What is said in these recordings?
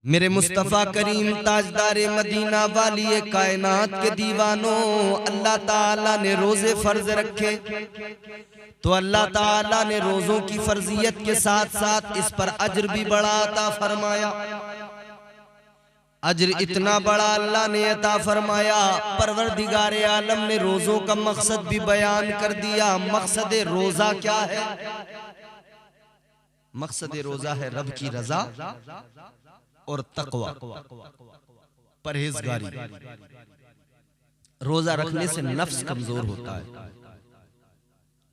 मेरे मुस्तफ़ा करीम ताजदारे मदीना वाली कायनात के दीवानों, अल्लाह ताला ने रोजे फर्ज रखे तो अल्लाह ताला ने रोजों की फर्जियत के साथ साथ इस पर अज्र भी बड़ा अता फरमाया। अज्र इतना बड़ा अल्लाह ने अता फरमाया, परवरदिगारे आलम ने रोजों का मकसद भी बयान कर दिया। मकसद रोजा क्या है? मकसद रोजा है रब की रजा और तकवा, परहेजगारी। रोजा रखने से नफ्स कमजोर होता है,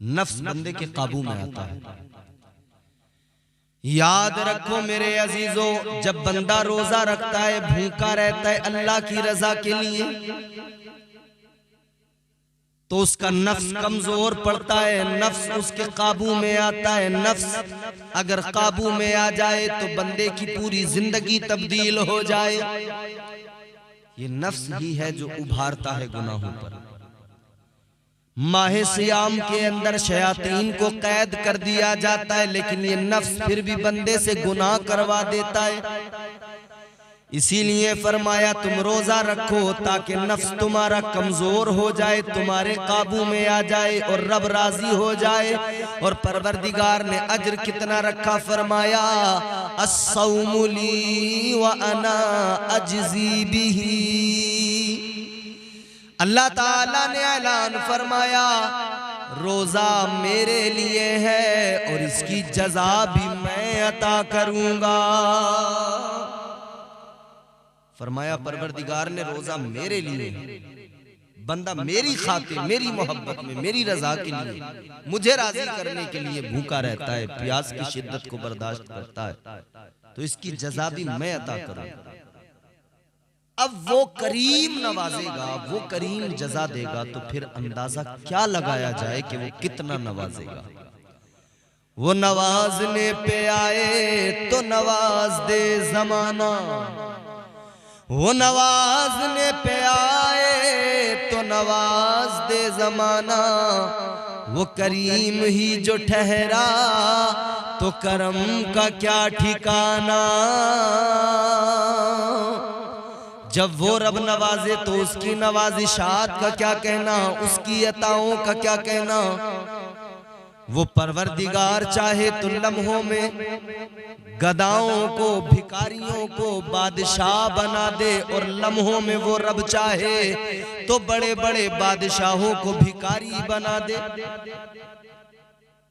नफ्स बंदे के काबू में आता है। याद रखो मेरे अजीजों, जब बंदा रोजा रखता है, भूखा रहता है अल्लाह की रजा के लिए, तो उसका नफ्स कमजोर पड़ता है, नफ्स उसके काबू में आता है। नफ्स अगर काबू में आ जाए तो बंदे की पूरी जिंदगी तब्दील हो जाए। ये नफ्स ही है जो उभारता है गुनाहों पर। माहे सियाम के अंदर शयातीन को कैद कर दिया जाता है, लेकिन ये नफ्स फिर भी बंदे से गुनाह करवा देता है। इसीलिए फरमाया तुम रोजा रखो ताकि नफ्स तुम्हारा कमजोर हो जाए, तुम्हारे काबू में आ जाए और रब राजी हो जाए। और परवरदिगार ने अज्र कितना रखा, फरमाया अस्सौमु ली व अना अज्ज़ी बिही। अल्लाह ताला ने ऐलान फरमाया रोजा मेरे लिए है और इसकी जजा भी मैं अता करूंगा। फरमाया परवरदिगार ने रोजा मेरे लिए, बंदा मेरी खातिर, मेरी मोहब्बत में, मेरी रजा के लिए, मुझे राजी करने के लिए भूखा रहता है, प्यास की शिद्दत को बर्दाश्त करता है, तो इसकी जजा भी मैं अता करूंगा। अब वो करीम नवाजेगा, वो करीम जजा देगा, तो फिर अंदाजा क्या लगाया जाए कि वो कितना नवाजेगा। वो नवाजने पे आए तो नवाज दे जमाना, वो नवाजने पे आए तो नवाज दे जमाना। वो करीम ही जो ठहरा तो करम का क्या ठिकाना। जब वो रब नवाजे तो उसकी नवाजिशात का क्या कहना, उसकी अताओं का क्या कहना। वो परवरदिगार चाहे तो लम्हों में गदाओं को, भिखारियों को बादशाह बना दे, और लम्हों में वो रब चाहे तो बड़े बड़े बादशाहों को भिखारी बना दे।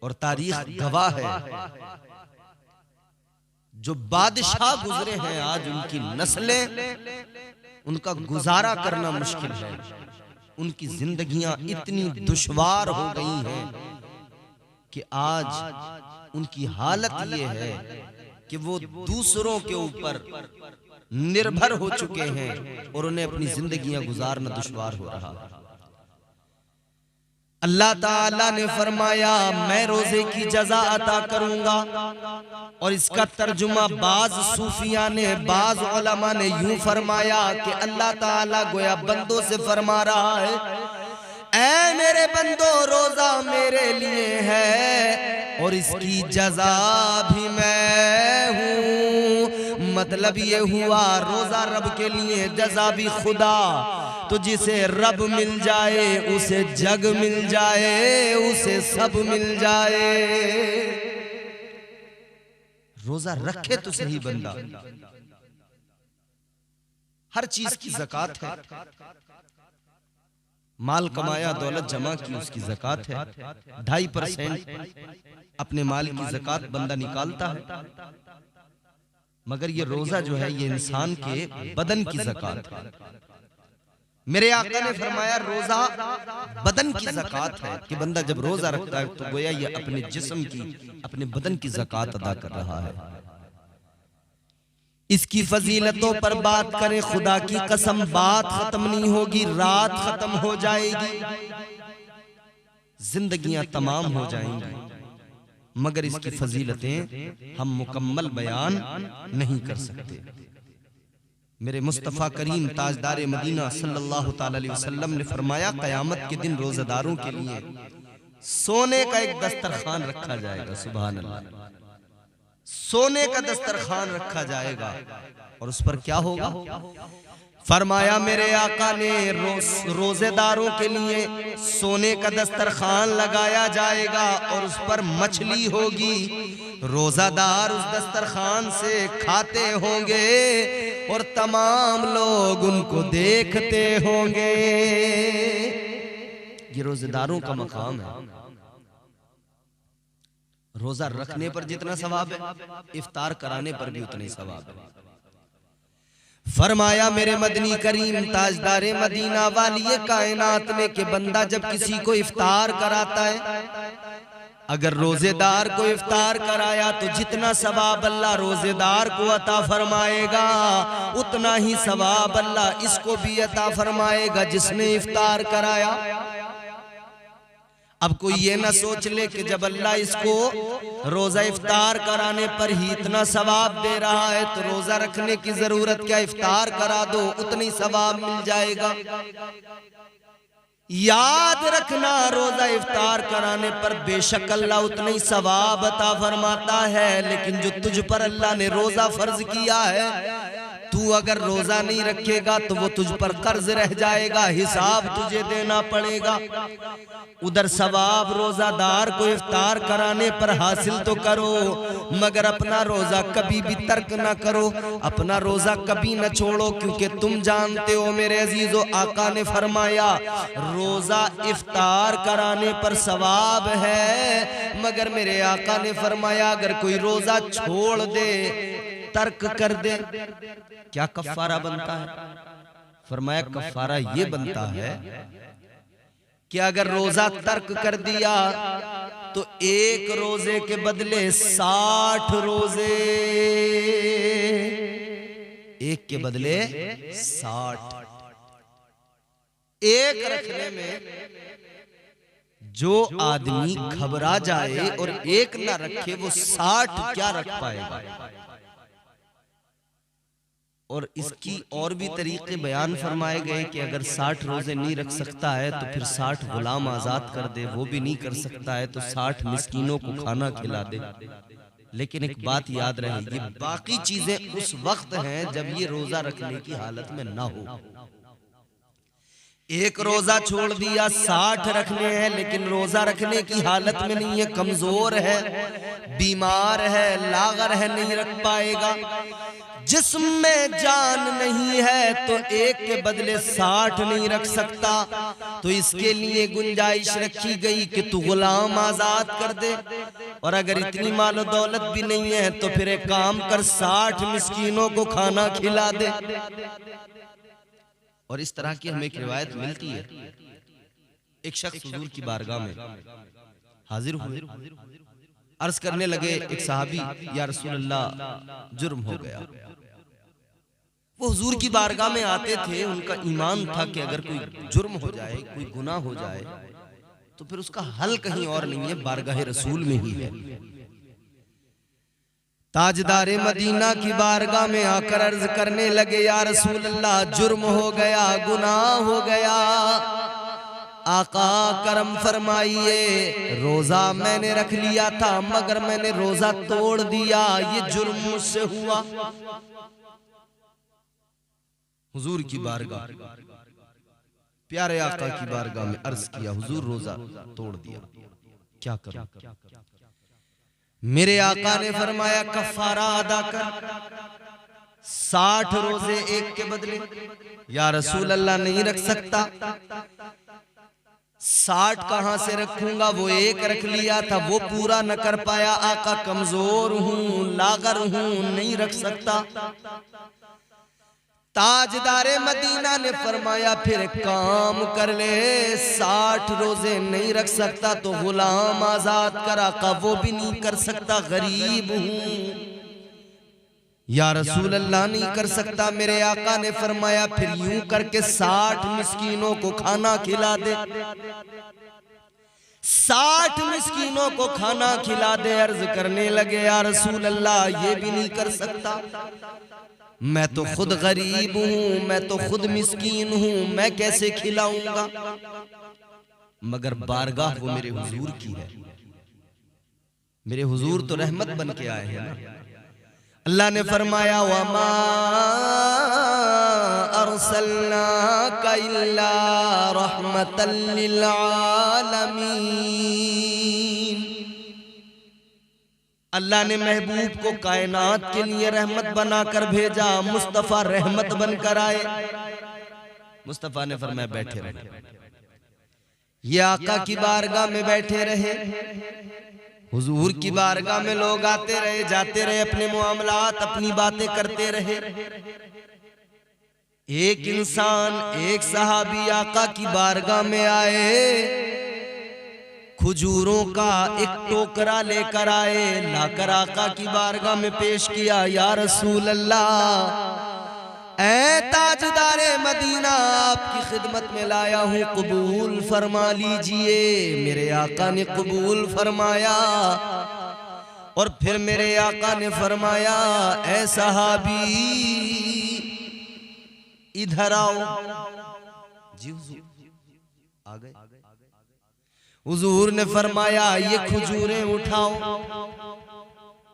और तारीख गवाह है, जो बादशाह गुजरे हैं आज उनकी नस्लें, उनका गुजारा करना मुश्किल है। उनकी जिंदगियां इतनी दुश्वार हो गई हैं कि आज उनकी हालत ये है कि वो दूसरों के ऊपर निर्भर हो चुके हैं और उन्हें अपनी जिंदगियां गुजारना दुश्वार हो रहा है। अल्लाह ताला ने फरमाया मैं रोजे की जजा अता करूंगा। और इसका तर्जुमा बाज सूफिया ने, बाज उलमा ने यूं फरमाया कि अल्लाह ताला गोया बंदों से फरमा रहा है, ऐ मेरे बंदो रोजा मेरे लिए है और इसकी जजा भी मैं हूँ। मतलब ये हुआ रोजा रब के लिए, जजा भी खुदा। तो जिसे रब मिल जाए उसे जग मिल जाए, उसे सब मिल जाए। रोजा रखे तो सही बंदा, हर चीज की ज़कात है। माल कमाया, दौलत जमा की, उसकी ज़कात है। 2.5% अपने माल की ज़कात बंदा निकालता है। मगर ये रोजा जो है ये इंसान के बदन की ज़कात है। मेरे आका ने फरमाया रोजा बदन की ज़कात है कि बंदा जब रोजा रखता है तो गोया ये अपने जिस्म की, अपने बदन की ज़कात अदा कर रहा है। इसकी फजीलतों पर बात करें, खुदा की कसम बात खत्म नहीं होगी, रात खत्म हो जाएगी, जिंदगियां तमाम हो जाएंगी, मगर इसकी फजीलतें हम मुकम्मल बयान नहीं कर सकते। मेरे मुस्तफ़ा करीम ताजदारे मदीना सल्लल्लाहु ताला अलैहि वसल्लम ने फरमाया क़यामत के दिन रोज़ेदारों के लिए सोने का एक दस्तरखान रखा जाएगा। सुभान अल्लाह। सोने का दस्तरखान रखा जाएगा और उस पर क्या होगा? फरमाया मेरे आका ने रोजेदारों के लिए सोने का दस्तरखान लगाया जाएगा और उस पर मछली होगी। रोजादार उस दस्तरखान से खाते होंगे और तमाम लोग उनको देखते होंगे। ये रोजेदारों का मकाम है। रोजा रखने पर जितना सवाब है, इफ्तार कराने पर भी उतना ही सवाब है। फरमाया मेरे मदनी करीम ताजदारे मदीना वाली कायनात ने कि बंदा जब किसी को इफ्तार कराता है, अगर रोजेदार को इफ्तार कराया तो जितना सवाब अल्लाह रोजेदार को अता फरमाएगा, उतना ही सवाब अल्लाह इसको भी अता फरमाएगा जिसने इफ्तार कराया। अब कोई ये ना सोच ले कि जब अल्लाह इसको रोजा इफ्तार कराने पर ही इतना सवाब दे रहा है तो रोजा रखने की जरूरत क्या, इफ्तार करा दो उतनी सवाब मिल जाएगा। याद रखना, रोजा इफ्तार कराने पर बेशक अल्लाह उतना ही सवाब अता फरमाता है, लेकिन जो तुझ पर अल्लाह ने रोजा फर्ज किया है, तू अगर रोजा नहीं रखेगा तो वो तुझ पर कर्ज रह जाएगा, हिसाब तुझे देना पड़ेगा। उधर सवाब रोजादार को इफ्तार कराने पर हासिल तो करो, मगर अपना रोजा कभी भी तर्क ना करो, अपना रोजा कभी न छोड़ो, क्योंकि तुम जानते हो मेरे अजीजों, आका ने फरमाया रोजा इफ्तार कराने पर सवाब है, मगर मेरे आका ने फरमाया अगर कोई रोजा छोड़ दे, तर्क कर दे, क्या कफ्फारा बनता है? फरमाया कफ्फारा ये बनता है कि अगर रोजा तर्क कर दिया तो एक रोजे के बदले 60 रोजे, एक के बदले 60। एक रखने में जो आदमी घबरा जाए और एक ना रखे वो 60 क्या रख पाएगा? और इसकी और भी तरीके बयान फरमाए गए कि अगर 60 रोजे नहीं रख सकता है तो फिर 60 गुलाम आजाद कर दे, वो भी नहीं कर सकता है तो 60 मिस्कीनों को खाना खिला दे। लेकिन एक बात याद रहे, ये बाकी चीजें उस वक्त हैं जब ये रोजा रखने की हालत में ना हो। एक रोजा छोड़ दिया, 60 रखने हैं, लेकिन रोजा रखने की हालत में नहीं है, कमजोर है, बीमार है, लागर है, नहीं रख पाएगा, जिस्म में जान नहीं है, तो एक के बदले 60 नहीं रख सकता। तो इसके लिए गुंजाइश रखी गई कि तू गुलाम आजाद कर दे, और अगर इतनी मालो दौलत भी नहीं है तो फिर एक काम कर, 60 मिस्कीनों को खाना खिला दे। और इस तरह की हमें एक रिवायत मिलती है, एक शख्स हुजूर की बारगाह में हाजिर हुए, अर्ज करने लगे एक सहाबी, या रसूल अल्लाह जुर्म हो गया। वो हुजूर की बारगाह में आते थे, उनका ईमान था कि अगर कोई जुर्म हो जाए, कोई गुनाह हो जाए तो फिर उसका हल कहीं और नहीं है, बारगाह रसूल में ही है। ताजदारे मदीना की बारगाह में आकर अर्ज करने लगे, या रसूल अल्लाह जुर्म हो गया, गुनाह हो गया, आका करम फरमाइए, रोजा मैंने रख लिया था मगर मैंने रोजा तोड़ दिया, ये जुर्म मुझसे हुआ। हुजूर की बारगाह, प्यारे आका की बारगाह में अर्ज किया, हुजूर रोजा तोड़ दिया, क्या करूं? मेरे आका ने फरमाया कफ्फारा अदा कर, 60 रोजे एक के बदले। या रसूल अल्लाह नहीं रख सकता, 60 कहां से रखूंगा, वो एक रख लिया था, वो पूरा न कर पाया, आका कमजोर हूं, लागर हूं, नहीं रख सकता। ताजदारे मदीना ने फरमाया फिर काम कर ले, 60 रोजे नहीं रख सकता तो गुलाम आजाद करा, का वो भी नहीं कर सकता, गरीब हूं। या रसूल अल्लाह नहीं कर सकता। मेरे आका ने फरमाया फिर यूं करके 60 मिस्कीनों को खाना खिला दे, 60 मिस्कीनों को खाना खिला दे। अर्ज करने लगे या रसूल अल्लाह ये भी नहीं कर सकता, मैं तो खुद गरीब हूं, मैं तो खुद मिस्कीन हूं, मैं कैसे खिलाऊंगा। मगर बारगाह वो मेरे हुजूर की है, मेरे हुजूर तो रहमत बन के आए हैं ना। अल्लाह ने फरमाया वमा अरसलनाका इल्ला रहमतल लिल आलमीन। अल्लाह ने महबूब को कायनात के लिए रहमत बनाकर भेजा। मुस्तफा रहमत बनकर आए। मुस्तफा ने फरमाया बैठे रहे। ये आका की बारगाह में बैठे रहे। हुजूर की बारगाह में लोग आते रहे जाते रहे, अपने मामलात अपनी बातें करते रहे। एक इंसान एक सहाबी आका की बारगाह में आए, खजूरों का एक टोकरा लेकर आए, लाकर आका की बारगाह में पेश किया। या रसूल अल्लाह, ऐ ताजदारे मदीना, आपकी खिदमत में लाया हूँ, कबूल फरमा लीजिए। मेरे आका ने कबूल फरमाया और फिर मेरे आका ने फरमाया, ऐ सहाबी इधर आओ। जी हुजूर आ गए। हुजूर ने फरमाया ये खजूरें उठाओ,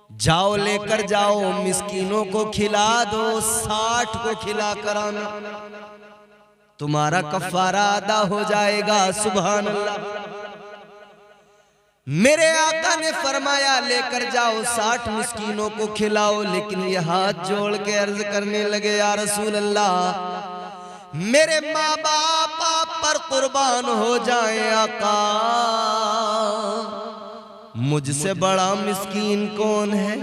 जाओ लेकर जाओ, मिस्कीनों को खिला दो, 60 को खिला कर आना, तुम्हारा कफारा अदा हो जाएगा। सुभान अल्लाह। मेरे आका ने फरमाया लेकर जाओ, 60 मिस्कीनों को खिलाओ। लेकिन ये हाथ जोड़ के अर्ज करने लगे, या रसूल अल्लाह, मेरे माँ बाप आप पर कुर्बान हो जाए आका, मुझसे बड़ा मिस्कीन कौन है?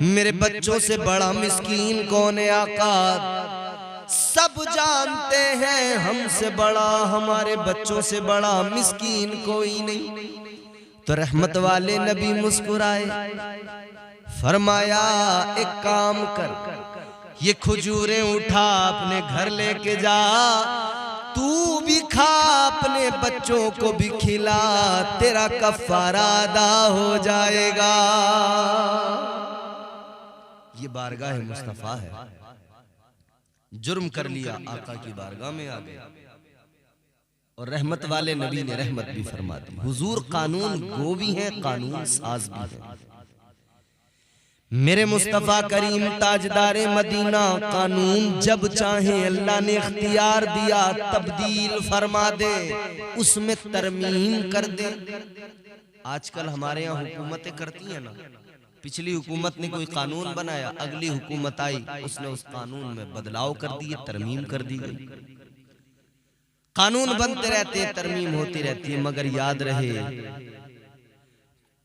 मेरे बच्चों से बड़ा मिस्कीन कौन है आका? सब जानते हैं हमसे बड़ा, हमारे बच्चों से बड़ा मिस्कीन कोई नहीं। तो रहमत वाले नबी मुस्कुराए, फरमाया एक काम कर, ये खजूरें उठा अपने घर लेके जा, तू भी खा, अपने बच्चों को भी खिला, तेरा कफारा अदा हो जाएगा। ये बारगाह मुस्तफा है। जुर्म कर लिया, आका की बारगाह में आ गया और रहमत वाले नबी ने रहमत भी फरमा दी। हुजूर कानून गो भी हैं, कानून साज भी हैं। मेरे मुस्तफा करीम ताजदारे मदीना, कानून जब चाहे अल्लाह ने इख्तियार दिया तब्दील फरमा दे, उसमें तरमीम कर दे। आजकल हमारे यहाँ हुकूमतें करती हैं ना, पिछली हुकूमत ने कोई कानून बनाया, अगली हुकूमत आई, उसने उस कानून में बदलाव कर दिए, तरमीम कर दी गई। कानून बनते रहते हैं, तरमीम होती रहती है, मगर याद रहे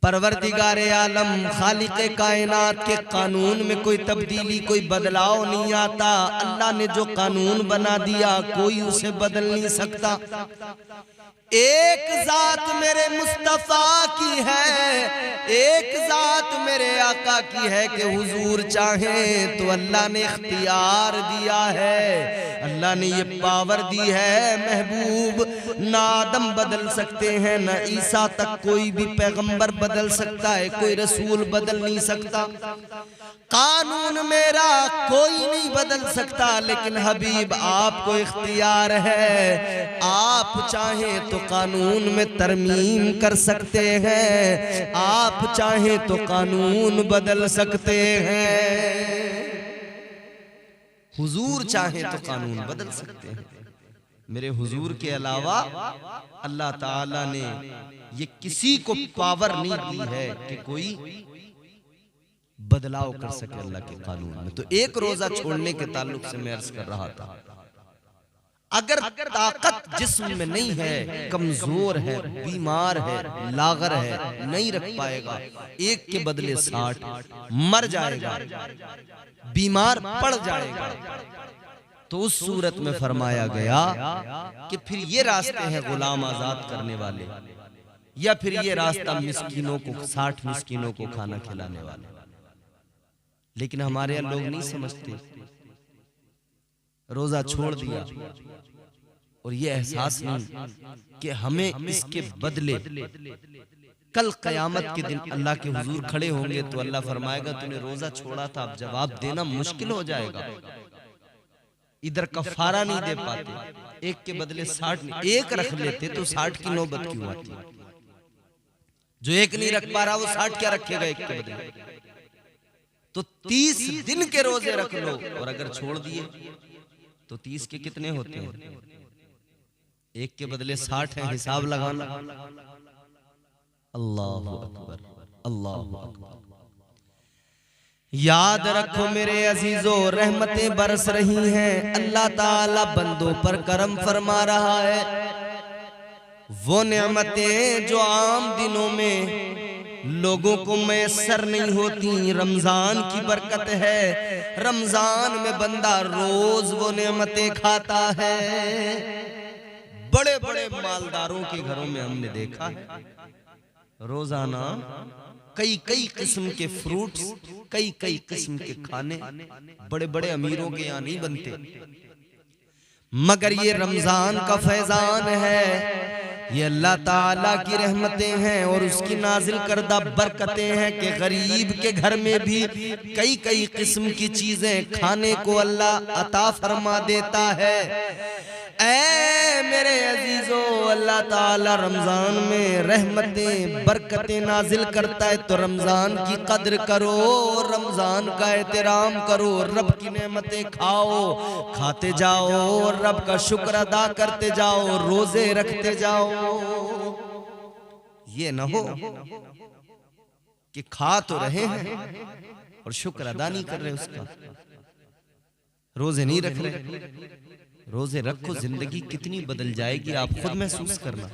परवरदिगारे आलम खालिक़े कायनात के कानून में कोई तब्दीली कोई बदलाव नहीं आता। अल्लाह ने जो कानून बना दिया कोई उसे बदल नहीं सकता। एक जात मेरे मुस्तफा की है, एक जात मेरे आका की है कि हुजूर चाहें तो अल्लाह ने इख्तियार दिया है, अल्लाह ने ये पावर दी है। महबूब ना आदम बदल सकते हैं, ना ईसा तक कोई भी पैगंबर बदल सकता है, कोई रसूल बदल नहीं सकता। कानून मेरा कोई नहीं बदल सकता, लेकिन हबीब आपको इख्तियार है, आप चाहें तो कानून में तरमीम कर सकते हैं, आप चाहें तो कानून बदल सकते हैं। हुजूर चाहें तो कानून बदल सकते हैं। मेरे हुजूर के अलावा अल्लाह ताला ने ये किसी को पावर नहीं दी है कि कोई बदलाव कर सके अल्लाह के कानून में। तो एक रोजा छोड़ने के ताल्लुक से मैं अर्ज कर रहा था, अगर ताकत जिस्म में नहीं है, कमजोर है, बीमार है, लागर है, नहीं रख पाएगा, एक के बदले 60 मर जाएगा, बीमार पड़ जाएगा, तो उस सूरत में फरमाया गया कि फिर ये रास्ते हैं गुलाम आजाद करने वाले, या फिर ये रास्ता मिस्कीनों को 60 मिस्कीनों को खाना खिलाने वाले। लेकिन हमारे यहाँ लोग नहीं समझते, रोजा छोड़ दिया और ये एहसास नहीं कि हमें इसके बदले कल कयामत के दिन अल्लाह के हुजूर खड़े होंगे तो अल्लाह फरमाएगा तूने रोजा छोड़ा था, अब जवाब देना मुश्किल हो जाएगा। इधर कफारा नहीं दे पाते, एक के बदले 60 एक रख लेते तो 60 की नौबत क्यों आती। जो एक नहीं रख पा रहा वो 60 क्या रखेगा एक के बदले? तो 30 दिन के रोजे रख लो, और अगर छोड़ दिए तो 30 के कितने होते हैं? एक के बदले 60 है, हिसाब लगाना। अल्लाह अकबर, अल्लाह अकबर। याद रखो मेरे अजीजों, रहमतें बरस रही हैं, अल्लाह ताला बंदों पर करम फरमा रहा है। वो नेमतें जो आम दिनों में लोगों को मैसर नहीं होती, रमजान की बरकत है। रमजान में बंदा रोज वो नेमतें खाता है। बड़े बड़े मालदारों के घरों में हमने देखा है रोजाना कई कई किस्म के फ्रूट्स, कई कई किस्म के खाने बड़े बड़े अमीरों के यहाँ नहीं बनते, मगर ये रमजान का फैजान है, ये अल्लाह ताला की रहमतें हैं और उसकी नाजिल करदा बरकतें हैं कि गरीब के घर में भी कई कई किस्म की चीजें खाने को अल्लाह अता फरमा देता है। ऐ मेरे अजीजों, अल्लाह ताला रमजान में रहमतें बरकतें नाजिल करता है, तो रमजान की कद्र करो, रमजान का एहतराम करो, रब की नेमतें खाओ, खाते जाओ और रब का शुक्र अदा करते जाओ, रोजे रखते जाओ। ये न हो कि खा तो रहे हैं और शुक्र अदा नहीं कर रहे उसका, रोजे नहीं रख रहे। रोजे रखो, जिंदगी कितनी बदल जाएगी आप खुद महसूस करना।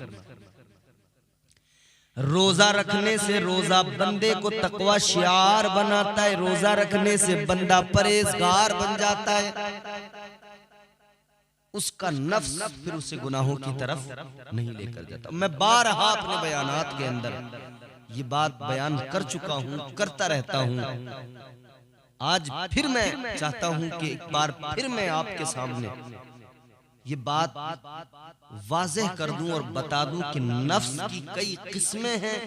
रोजा रखने से रोजा बंदे को तकवा शियार बनाता है, रोजा रखने से बंदा परहेजगार बन जाता है, उसका नफ्स फिर उसे गुनाहों की तरफ नहीं लेकर जाता। मैं बारहा अपने बयानात के अंदर ये बात बयान कर चुका हूं, करता रहता हूं। आज फिर मैं चाहता हूं कि एक बार फिर मैं आपके सामने ये बात वाज़ेह कर दूं और बता दूं कि नफ्स की कई किस्में हैं।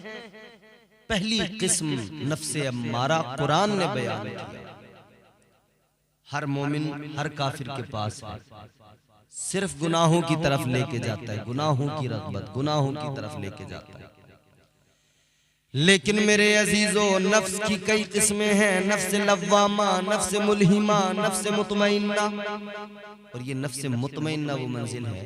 पहली किस्म नफ्से अम्मारा, कुरान ने बयान किया, हर मोमिन हर काफिर के पास है, सिर्फ गुनाहों की तरफ लेके जाता है, गुनाहों की रग़बत, गुनाहों की तरफ लेके जाता है। लेकिन मेरे अजीजों, नफ्स की कई किस्में हैं, नफ्स लव्वामा, नफ्स मुल्हिमा, नफ्स मुतमइन्ना। और ये नफ्स मुतमइन्ना वो मंजिल है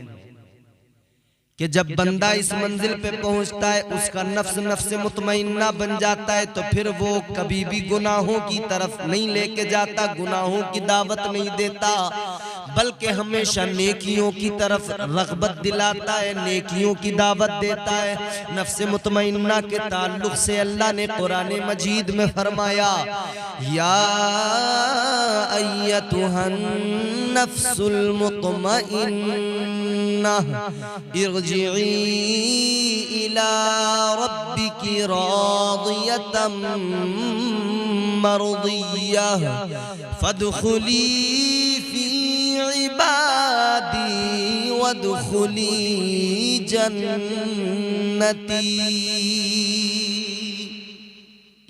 कि जब बंदा इस मंजिल पे पहुंचता है, उसका नफ्स नफ्स मुतमइन्ना बन जाता है, तो फिर वो कभी भी गुनाहों की तरफ नहीं लेके जाता, गुनाहों की दावत नहीं देता, बल्कि हमेशा नेकियों की तरफ रग़बत दिलाता है, नेकियों की दावत देता है। नफ्स मुतमइन्ना के ताल्लुक से अल्लाह ने कुरान मजीद में फरमाया, या अय्यतुहन नफ्सुल मुतमइन्ना इरजिई इला रब्बिकी रादियतम मर्दिय्यह फदखुली इबादी वदखुली जन्नती।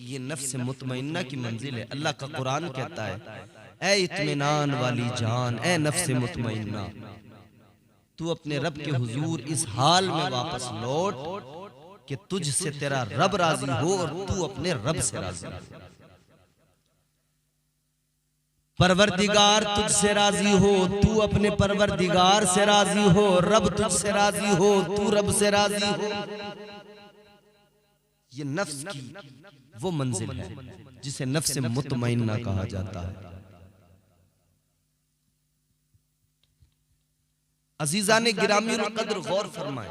ये नफ्स मुतमइन्ना की मंजिल है। अल्लाह का कुरान कहता है, ऐ इत्मीनान वाली जान, ऐ नफ्स मुतमइन्ना, तू अपने रब के हुजूर इस हाल में वापस लौट कि तुझसे तेरा रब राजी हो और तू अपने रब से राजी हो। परवरदिगार तुझसे राजी हो, तू अपने परवरदिगार से राजी हो, रब तुझसे राजी हो, तू रब से राजी हो। ये नफ्स की वो मंजिल है जिसे नफ्स मुतमइन्ना कहा जाता है। अजीजा ने गिरामी कद्र गौर फरमाए।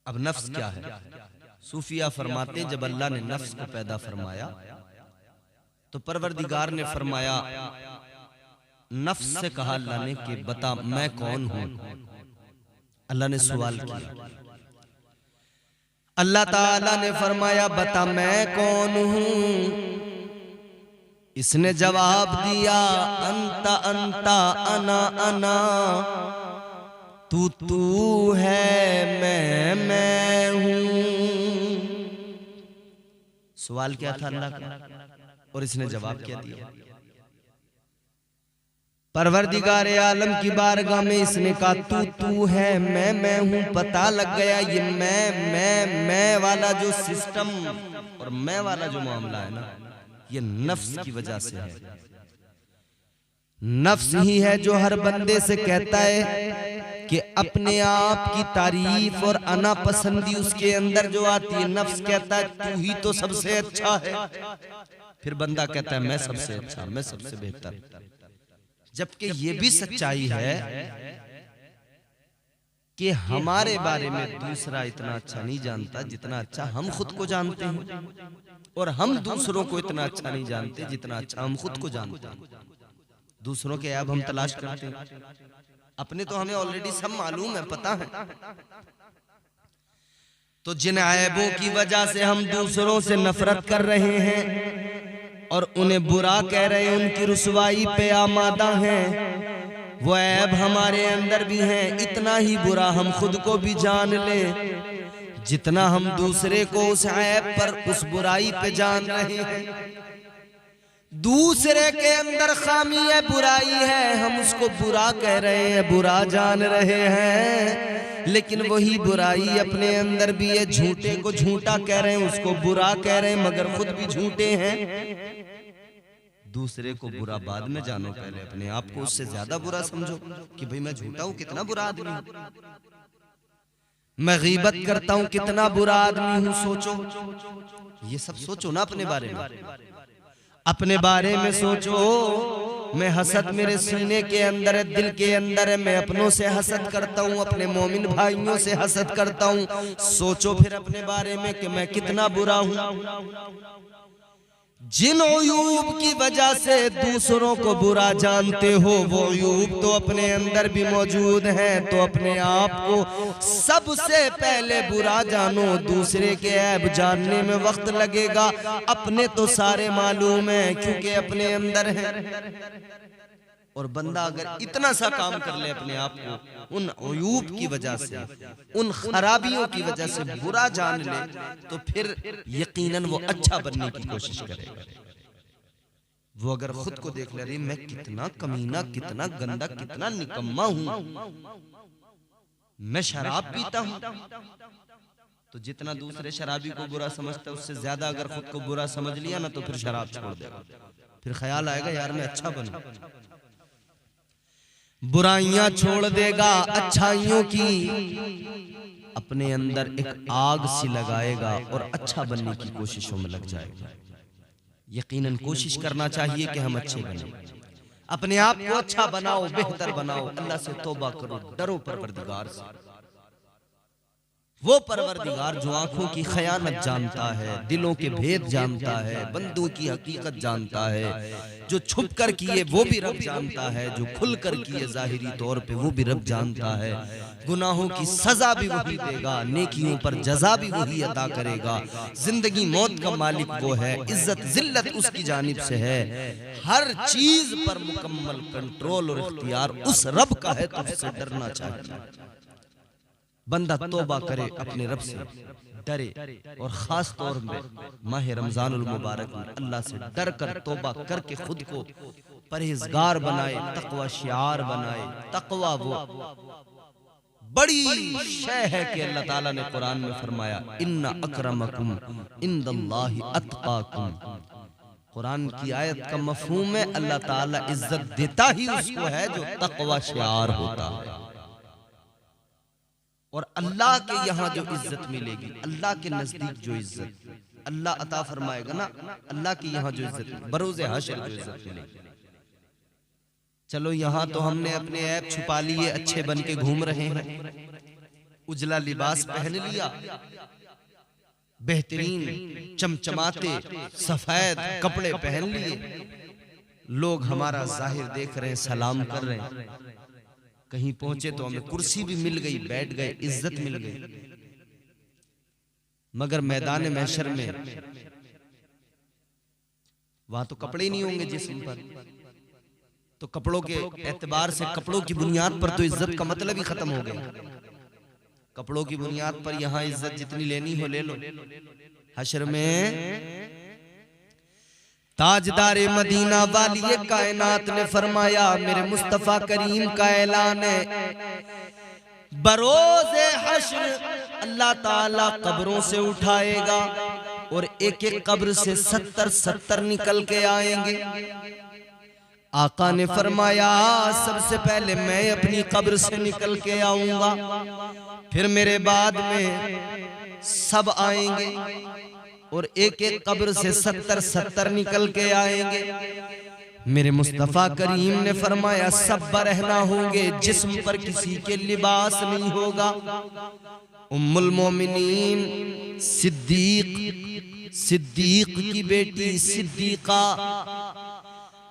अब नफ्स क्या है? सूफिया फरमाते, जब अल्लाह ने नफ्स को पैदा फरमाया तो परवरदिगार ने फरमाया, नफ्स से कहा अल्लाह ने कि बता मैं कौन हूं। अल्लाह ने सवाल किया, अल्लाह ताला ने फरमाया बता मैं कौन हूं। इसने जवाब दिया, अंता अंता अना अना, तू तू है मैं हूं। सवाल क्या था अल्लाह का और इसने जवाब क्या दिया? परवरदिगार आलम की बारगाह में इसने कहा तू तू है, मैं हूं। पता लग गया ये मैं वाला जो सिस्टम और मैं वाला जो मामला है ना, ये नफ्स की वजह से है। नफ्स ही है जो हर बंदे से कहता है कि अपने आप की तारीफ और अना पसंदी उसके अंदर जो आती है, नफ्स कहता है तू ही तो सबसे अच्छा है। फिर बंदा कहता है मैं सबसे अच्छा, मैं सबसे बेहतर। जबकि ये भी सच्चाई है कि हमारे बारे में दूसरा इतना अच्छा नहीं जानता जितना अच्छा हम खुद को जानते हैं, और हम दूसरों को इतना अच्छा नहीं जानते जितना अच्छा हम खुद को जानते हैं। दूसरों के ऐब हम तलाश करते हैं, अपने तो हमें ऑलरेडी सब मालूम है, पता है। तो जिन ऐबों की वजह से हम दूसरों से नफरत कर रहे हैं और उन्हें बुरा कह रहे हैं, उनकी रुसवाई पे आमादा हैं, वो ऐब हमारे अंदर भी हैं। इतना ही बुरा हम खुद को भी जान ले जितना हम दूसरे को उस ऐब पर, उस बुराई पे जान रहे हैं। दूसरे के अंदर खामी है, बुराई है, हम उसको बुरा कह रहे हैं, बुरा जान रहे हैं, लेकिन वही बुराई अपने अंदर भी है। झूठे को झूठा कह रहे हैं, उसको बुरा कह रहे हैं, मगर खुद भी झूठे हैं। दूसरे को बुरा बाद में जानो, पहले अपने आप को उससे ज्यादा बुरा समझो कि भाई मैं झूठा हूं, कितना बुरा आदमी हूं। मैं गीबत करता हूं, कितना बुरा आदमी हूं। सोचो, ये सब सोचो ना अपने बारे में, अपने बारे में सोचो। मैं हसद मेरे सीने के अंदर है, दिल के अंदर है। मैं अपनों से हसद करता हूँ, अपने मोमिन भाइयों से हसद करता हूँ। सोचो फिर अपने बारे में कि मैं कितना बुरा हूँ। जिन अयूब की वजह से दूसरों को बुरा जानते हो, वो अयूब तो अपने अंदर भी मौजूद हैं। तो अपने आप को सबसे पहले बुरा जानो, दूसरे के ऐब जानने में वक्त लगेगा। अपने तो सारे मालूम है क्योंकि अपने अंदर हैं। और बंदा अगर इतना सा काम कर ले अपने आप को उन अयूब की वजह से, उन खराबियों की वजह से बुरा जान ले, तो फिर यकीनन वो अच्छा बनने की कोशिश करेगा। वो अगर खुद को देख ले, मैं कितना कमीना, कितना गंदा, कितना निकम्मा हूं, मैं शराब पीता हूं, तो जितना दूसरे शराबी को बुरा समझता है उससे ज्यादा अगर खुद को बुरा समझ लिया ना, तो फिर शराब छोड़ देगा। फिर ख्याल आएगा यार मैं अच्छा बनूं, बुराइयां छोड़ देगा, अच्छाइयों की अपने अंदर एक आग सी लगाएगा और अच्छा बनने की कोशिशों में लग जाएगा। यकीनन कोशिश करना चाहिए कि हम अच्छे बने, अपने आप को अच्छा बनाओ, बेहतर बनाओ। अल्लाह से तौबा करो, डरो परवरदिगार से। वो परवरदिगार जो आंखों की खयानत जानता है, दिलों के भेद जानता है, बंदों की हकीकत जानता है। जो छुप कर किए वो भी रब जानता है, जो खुल कर किए जाहिरी तौर पे वो भी रब जानता है। गुनाहों की सजा भी वही देगा, नेकियों पर जजा भी वही अता करेगा। जिंदगी मौत का मालिक वो है, इज्जत जिल्लत उसकी जानिब से है। हर चीज पर मुकम्मल कंट्रोल और इख्तियार उस रब का है, तो उससे डरना चाहिए। बंदा तौबा करे, अपने रब से डरे, और खास तौर में माह रमजानुल मुबारक में अल्लाह से डर कर तौबा करके खुद को परहेजगार बनाए, तकवा शियार बनाए। तकवा वो बड़ी शय है कि अल्लाह ताला ने कुरान में फरमाया, इन्ना अकरमकुम इंदल्लाहि अत्काकुम। कुरान की आयत का मफहूम है अल्लाह ताला इज्जत देता ही उसको है जो तकवा शियार होता है। और अल्लाह के यहाँ जो इज्जत मिलेगी, अल्लाह के नजदीक जो इज्जत अल्लाह अता फरमाएगा ना, अल्लाह के यहाँ जो इज्जत बरोज़े हश्र जो इज्जत मिलेगी। चलो यहाँ तो हमने अपने ऐब छुपा लिए, अच्छे बन के घूम रहे हैं, उजला लिबास पहन लिया, बेहतरीन चमचमाते सफेद कपड़े पहन लिए, लोग हमारा जाहिर देख रहे हैं, सलाम कर रहे हैं। कहीं पहुंचे तो हमें कुर्सी भी मिल गई, बैठ गए, इज्जत मिल गई। मगर मैदान महशर में वहां तो कपड़े ही नहीं होंगे जिस्म पर, तो कपड़ों के एतबार से, कपड़ों की बुनियाद पर तो इज्जत का मतलब ही खत्म हो गया। कपड़ों की बुनियाद पर यहाँ इज्जत जितनी लेनी हो ले लो, हश्र में ताजदारे मदीना वाली कायनात ने फरमाया, मेरे मुस्तफा करीम का ऐलान है, बरोज़े हश्र अल्लाह ताला कब्रों से उठाएगा और एक एक कब्र से 70 निकल के आएंगे। आका ने फरमाया, सबसे पहले मैं अपनी कब्र से निकल के आऊंगा, फिर मेरे बाद में सब आएंगे और एक एक कब्र से 70 निकल के आएंगे। मेरे मुस्तफा करीम ने फरमाया, सब बरहना होंगे, जिस्म पर किसी के लिबास नहीं होगा। उम्मुल मोमिनीन सिद्दीक की बेटी सिद्दीका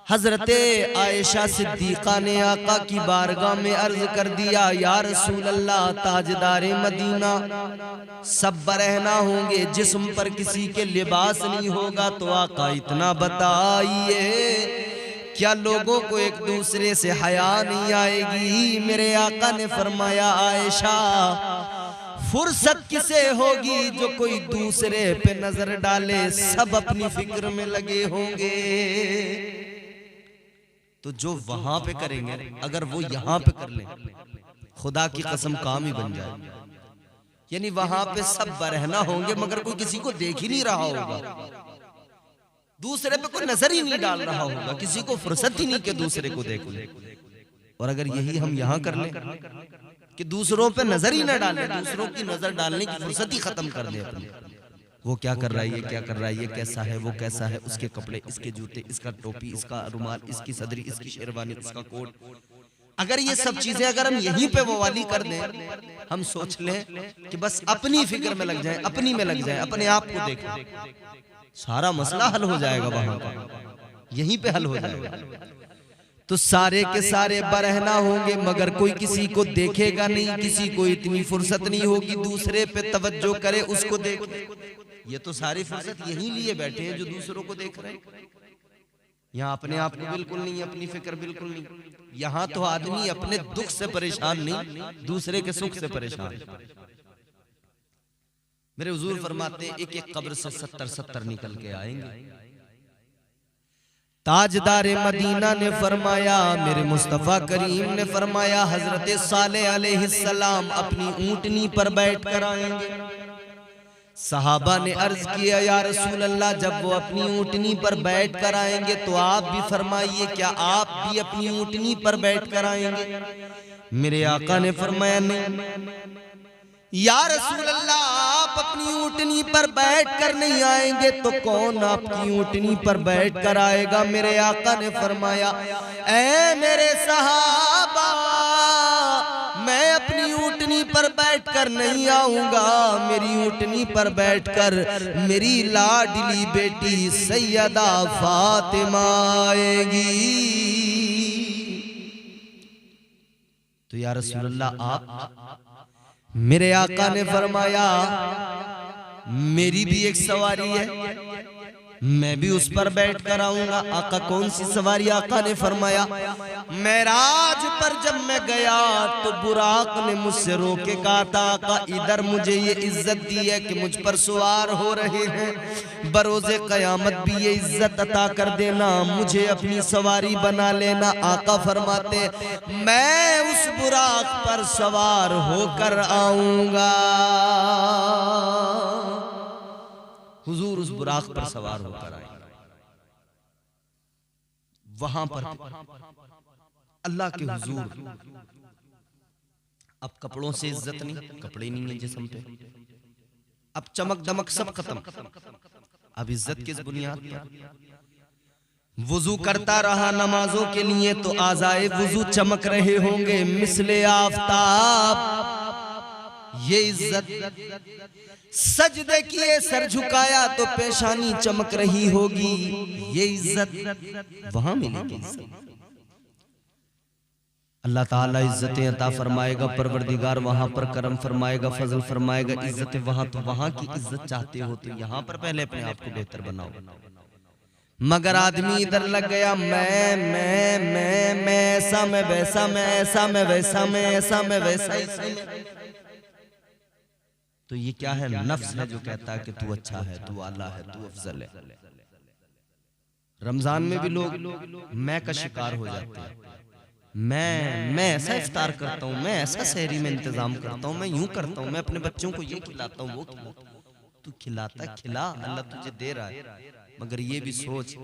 हजरते आयशा सिद्दीका ने आका की बारगाह में अर्ज कर दिया, या रसूल अल्लाह, ताजदारे मदीना सब बरहना होंगे, जिस्म पर किसी के लिबास नहीं होगा, तो आका इतना बताइए, क्या लोगों को एक दूसरे से हया नहीं आएगी? मेरे आका ने फरमाया, आयशा, फुर्सत किसे होगी जो कोई दूसरे पे नजर डाले, सब अपनी फिक्र में लगे होंगे। तो जो वहां पे करेंगे, अगर वो यहां पे कर ले, खुदा की कसम काम ही बन जाए। यानी वहां पे सब बरहना होंगे मगर कोई किसी को देख ही नहीं रहा होगा, दूसरे पे कोई नजर ही नहीं डाल रहा होगा, किसी को फुर्सत ही नहीं कि दूसरे को देख ले। और अगर यही हम यहाँ कर लें कि दूसरों पे नजर ही ना डालें, दूसरों की नजर डालने की फुर्सत ही खत्म कर दे अपनी, वो क्या कर रहा है, ये क्या कर रहा है, ये कैसा है, वो कैसा है, उसके कपड़े, इसके जूते, इसका टोपी, इसका रुमाल, इसकी सदरी, इसकी शेरवानी, उसका कोट, अगर ये सब चीजें अगर हम यहीं पे वो वाली कर दें, हम सोच लें कि बस अपनी फिक्र में लग जाए, अपनी में लग जाए, अपने आप को देखें, सारा मसला हल हो जाएगा, वहां का यहीं पे हल हो जाएगा। तो सारे के सारे बरहना होंगे मगर कोई किसी को देखेगा नहीं, किसी को इतनी फुर्सत नहीं होगी दूसरे पे तवज्जो करे, उसको देखे। ये तो सारी फुर्सत यही लिए बैठे हैं जो दूसरों को देख रहे हैं, यहाँ अपने आप को बिल्कुल नहीं, अपनी फिक्र बिल्कुल नहीं। यहाँ तो आदमी अपने दुख से परेशान नहीं, दूसरे के सुख से परेशान। मेरे हुजूर फरमाते, एक एक कब्र से 70 निकल के आएंगे। ताजदारे मदीना ने फरमाया, मेरे मुस्तफा करीम ने फरमाया, हजरत सालेह अलैहिस्सलाम अपनी ऊंटनी पर बैठ कर आएंगे। सहाबा ने अर्ज किया, या रसूल अल्लाह, जब वो अपनी ऊंटनी पर बैठ कर आएंगे तो आप भी फरमाइए, क्या आप भी अपनी ऊंटनी पर बैठ कर आएंगे? मेरे आका ने फरमाया, नहीं। या रसूल अल्लाह, आप अपनी ऊंटनी पर बैठ कर नहीं आएंगे तो कौन आपकी ऊंटनी पर बैठ कर आएगा? मेरे आका ने फरमाया, ऐ मेरे सहाबा, मैं अपनी ऊंटनी पर बैठकर नहीं आऊंगा, मेरी ऊंटनी पर बैठकर मेरी लाडली बेटी सैयदा फातिमा आएगी। तो या रसूल अल्लाह, आप? मेरे आका ने फरमाया, मेरी भी एक सवारी है, मैं भी उस पर बैठ कर आऊंगा। आका, कौन सी सवारी? आका ने फरमाया, मेराज पर जब मैं गया तो बुराक ने मुझसे रोके कहा था, आका, इधर मुझे ये इज्जत दी है कि मुझ पर सवार हो रहे हैं, बरोज़े क़यामत भी ये इज्जत अता कर देना, मुझे अपनी सवारी बना लेना। आका फरमाते, मैं उस बुराक पर सवार होकर आऊंगा। हुजूर उस बुराक पर सवार होकर आए। वहां पर अल्लाह के हुजूर, अब कपड़ों से इज्जत नहीं, कपड़े नहीं है जिस्म पे, अब चमक दमक सब खत्म, अब इज्जत किस बुनियाद पर? वुजू करता रहा नमाजों के लिए तो आज़ाए वुजू चमक रहे होंगे मिसले आफताब, ये इज्जत। सजदे किए, सर झुकाया तो पेशानी चमक रही होगी, ये इज्जत वहां मिलेगी। अल्लाह ताला इज्जतें अता फरमाएगा, परवरदिगार वहां पर करम फरमाएगा, फजल फरमाएगा, इज्जतें वहां। तो वहां की इज्जत चाहते हो तो यहाँ पर पहले अपने आप को बेहतर बनाओ। मगर आदमी इधर लग गया, मैं ऐसा, मैं वैसा, मैं ऐसा, मैं वैसा, मैं ऐसा, मैं वैसा। तो ये क्या है? नफ्स है जो कहता है कि तू अच्छा है, तू आला है, तू अफजल है। रमजान में भी लोग मैं का शिकार हो जाते हैं। मैं ऐसा इफ्तार करता हूँ, मैं ऐसा सहरी में इंतजाम करता हूँ, मैं यूं करता हूँ, मैं अपने बच्चों को ये खिलाता हूँ, वो खिलाता हूँ। तू खिलाता खिला, अल्लाह तुझे दे रहा है, मगर ये भी सोच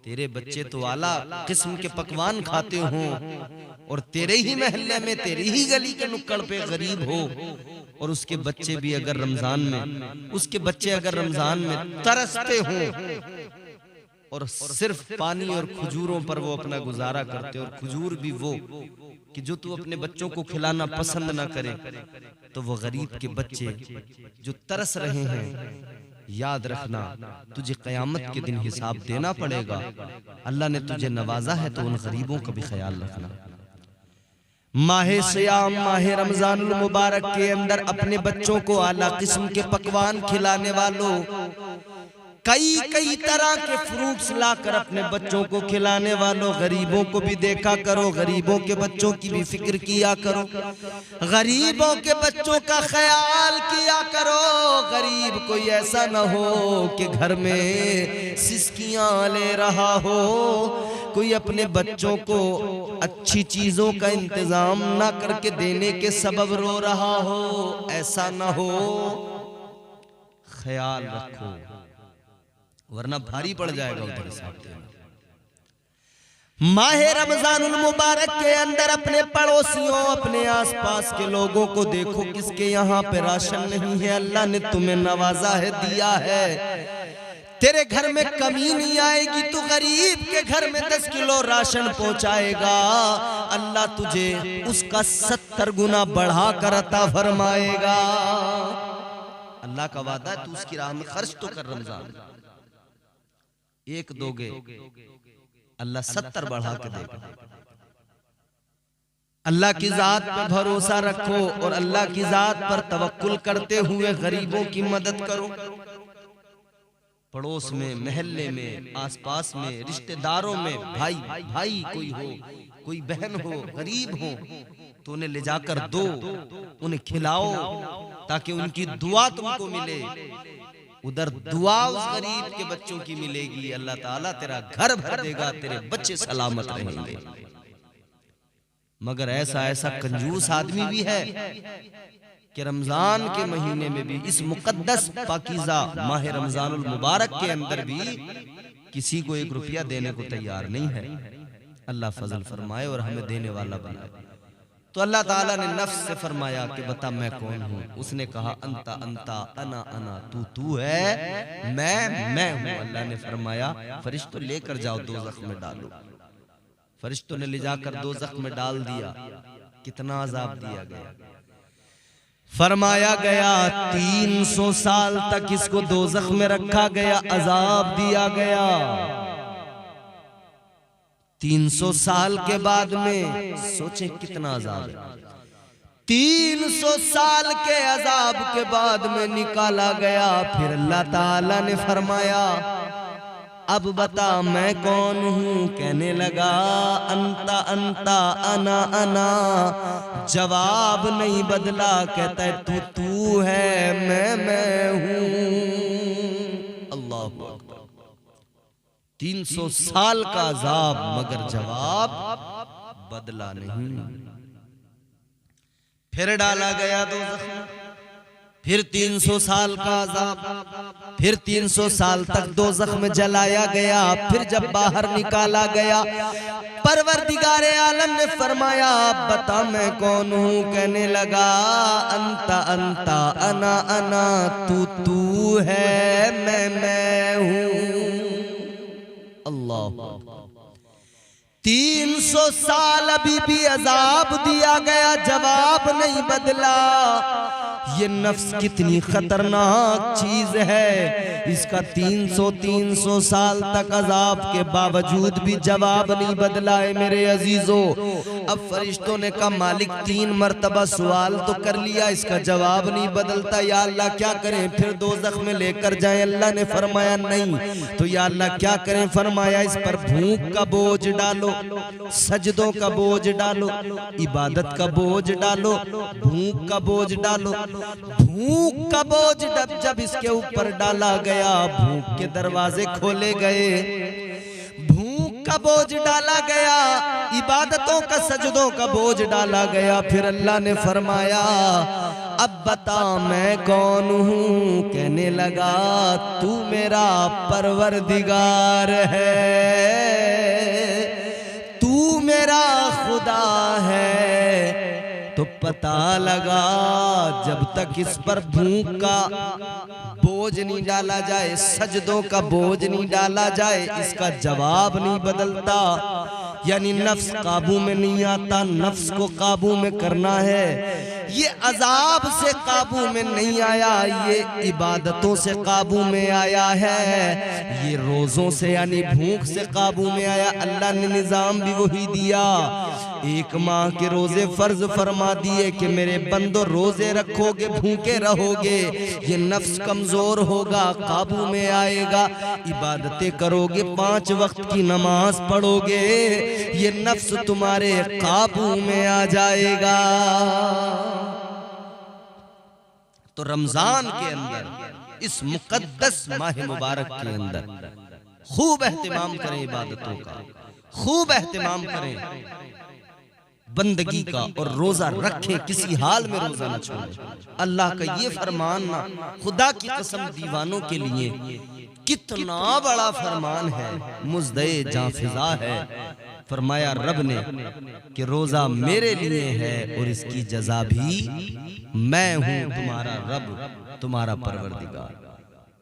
तेरे बच्चे तो आला किस्म के पकवान खाते हों और तेरे ही मोहल्ले में, तेरी ही गली के नुक्कड़ पे गरीब हो, और उसके बच्चे भी अगर रमजान में, उसके बच्चे अगर रमजान में तरसते हों और सिर्फ पानी और खजूरों पर वो अपना गुजारा करते, और खजूर भी वो कि जो तू अपने बच्चों को खिलाना पसंद ना करे, तो वो गरीब के बच्चे जो तरस रहे हैं, याद रखना तुझे क़यामत के दिन हिसाब देना पड़ेगा। अल्लाह ने तुझे नवाजा है तो उन गरीबों का भी ख्याल रखना। माहे सियाम, माहे रमजानुल मुबारक के अंदर अपने बच्चों को आला किस्म के पकवान खिलाने वालों, कई तरह के फ्रूट्स लाकर अपने बच्चों को खिलाने वालों, गरीबों को भी देखा करो, गरीबों के बच्चों की भी फिक्र किया करो, गरीबों के बच्चों का ख्याल किया करो। गरीब कोई ऐसा ना हो कि घर में सिसकियां ले रहा हो, कोई अपने बच्चों को अच्छी चीजों का इंतजाम ना करके देने के सबब रो रहा हो, ऐसा ना हो, ख्याल रखो, वरना भारी पड़ जाएगा उधर साथ। माहे रमजानुल मुबारक के अंदर अपने पड़ोसियों, अपने आसपास के लोगों को देखो किसके यहाँ पे राशन नहीं है। अल्लाह ने तुम्हें नवाजा है, दिया है, तेरे घर में कमी नहीं आएगी, तू गरीब के घर में 10 किलो राशन पहुंचाएगा, अल्लाह तुझे उसका 70 गुना बढ़ा कर अता फरमाएगा। अल्लाह का वादा है, तू उसकी राह में खर्च तो कर, रमजान एक दोगे अल्लाह 70 बढ़ा के देगा। अल्लाह की जात पे भरोसा रखो और अल्लाह की जात पर तवक्कुल करते हुए गरीबों की मदद करो। पड़ोस में, महल्ले में, आसपास में, रिश्तेदारों में, भाई कोई हो, कोई बहन हो, गरीब हो, तो उन्हें ले जाकर दो, उन्हें खिलाओ ताकि उनकी दुआ तुमको मिले। उधर दुआ उस गरीब के बच्चों की मिलेगी, अल्लाह ताला तेरा घर भर देगा, तेरे बच्चे सलामत रहेंगे। मगर ऐसा कंजूस आदमी भी है कि रमजान के महीने में भी, इस मुकद्दस पाकीज़ा माह रमजानुल मुबारक के अंदर भी किसी को 1 रुपया देने को तैयार नहीं है। अल्लाह फजल फरमाए और हमें देने वाला बनाए। तो अल्लाह ताला ने नफ्स से फरमाया कि बता मैं कौन हूँ। उसने कहा अंता अंता, अना अना, तू है, मैं हूँ। अल्लाह ने फरमाया फरिश्तों लेकर जाओ, दोज़ख में डालो। फरिश्तों ने ले जाकर दोज़ख में डाल दिया। कितना अजाब दिया गया, फरमाया गया 300 साल तक इसको दोज़ख में रखा गया, अजाब दिया गया। 300 साल के बाद में सोचें कितना अजाब है। 300 साल के अजाब के बाद में निकाला गया। फिर अल्लाह ताला ने फरमाया अब बता मैं कौन हूँ। कहने लगा अंता अंता, अना अना। जवाब नहीं बदला, कहता है तू है, मैं हूँ। अल्लाह अकबर। 300 साल का अजाब, मगर जवाब बदला नहीं। फिर डाला गया दोज़ख में, फिर 300 साल का अजाब, फिर 300 साल तक दोज़ख में जलाया गया। फिर जब बाहर निकाला गया, परवरदिगारे आलम ने फरमाया बता मैं कौन हूँ। कहने लगा अंता अंता, अना अना। तू है, मैं हूँ। अल्लाह। 300 साल अभी भी अजाब दिया गया, जवाब नहीं बदला। ये नफ्स कितनी खतरनाक चीज है। इसका 300 साल तक अजाब के बावजूद भी जवाब नहीं बदला है मेरे अजीजों। अब फरिश्तों ने कहा मालिक 3 मरतबा सवाल तो कर लिया, इसका जवाब नहीं बदलता, या अल्लाह क्या करें? फिर दोज़ख में लेकर जाएं। अल्लाह ने फरमाया नहीं। तो या अल्लाह क्या करें? फरमाया इस पर भूख का बोझ डालो, सजदों का बोझ डालो, इबादत का बोझ डालो, भूख का बोझ डालो। भूख का बोझ जब इसके ऊपर डाला गया, भूख के दरवाजे खोले गए। का बोझ डाला गया, इबादतों का सजदों का बोझ डाला गया। फिर अल्लाह ने फरमाया अब बता मैं कौन हूँ। कहने लगा तू मेरा परवरदिगार है, तू मेरा खुदा है। तो पता लगा जब तक इस पर भूख का बोझ नहीं डाला जाए, सजदों का बोझ नहीं डाला जाए, इसका जवाब नहीं बदलता। यानी नफ्स काबू में नहीं आता, नफ्स को काबू में करना है। ये अजाब से काबू में नहीं आया, ये इबादतों से काबू में आया है। ये रोजों से यानी भूख से काबू में आया। अल्लाह ने निजाम भी वही दिया। 1 माह के रोजे फर्ज फरमा दिए कि मेरे बंदो रोजे रखोगे, भूखे रहोगे, ये नफ्स कमजोर होगा, काबू में आएगा। इबादतें करोगे, 5 वक्त की नमाज पढ़ोगे, ये नफ्स तुम्हारे काबू में आ जाएगा। तो रमजान के अंदर, इस मुकद्दस माह मुबारक के अंदर खूब एहतिमाम करें इबादतों का, खूब एहतिमाम करें बंदगी का, और रोजा रखें, किसी हाल में रोजा न छोड़ें। अल्लाह का ये फरमान ना, खुदा की कसम दीवानों के लिए कितना बड़ा फरमान है, मुज़दे जां फिजा है। फरमाया रब ने कि रोजा मेरे लिए है और इसकी जजा भी मैं हूं, तुम्हारा रब, तुम्हारा परवरदिगार।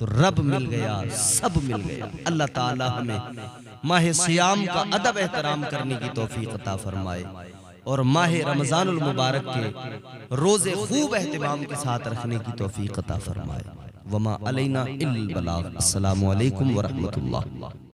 तो रब मिल गया, सब मिल गया। अल्लाह ताला हमें माह सियाम का अदब एहतराम करने की तौफीक अता फरमाए और माह रमजानुल मुबारक के रोजे खूब एहतिमाम के साथ रखने की तौफीक अता फरमाए। वमा अलैना इल्लल बलाग। अस्सलामु अलैकुम व रहमतुल्लाह।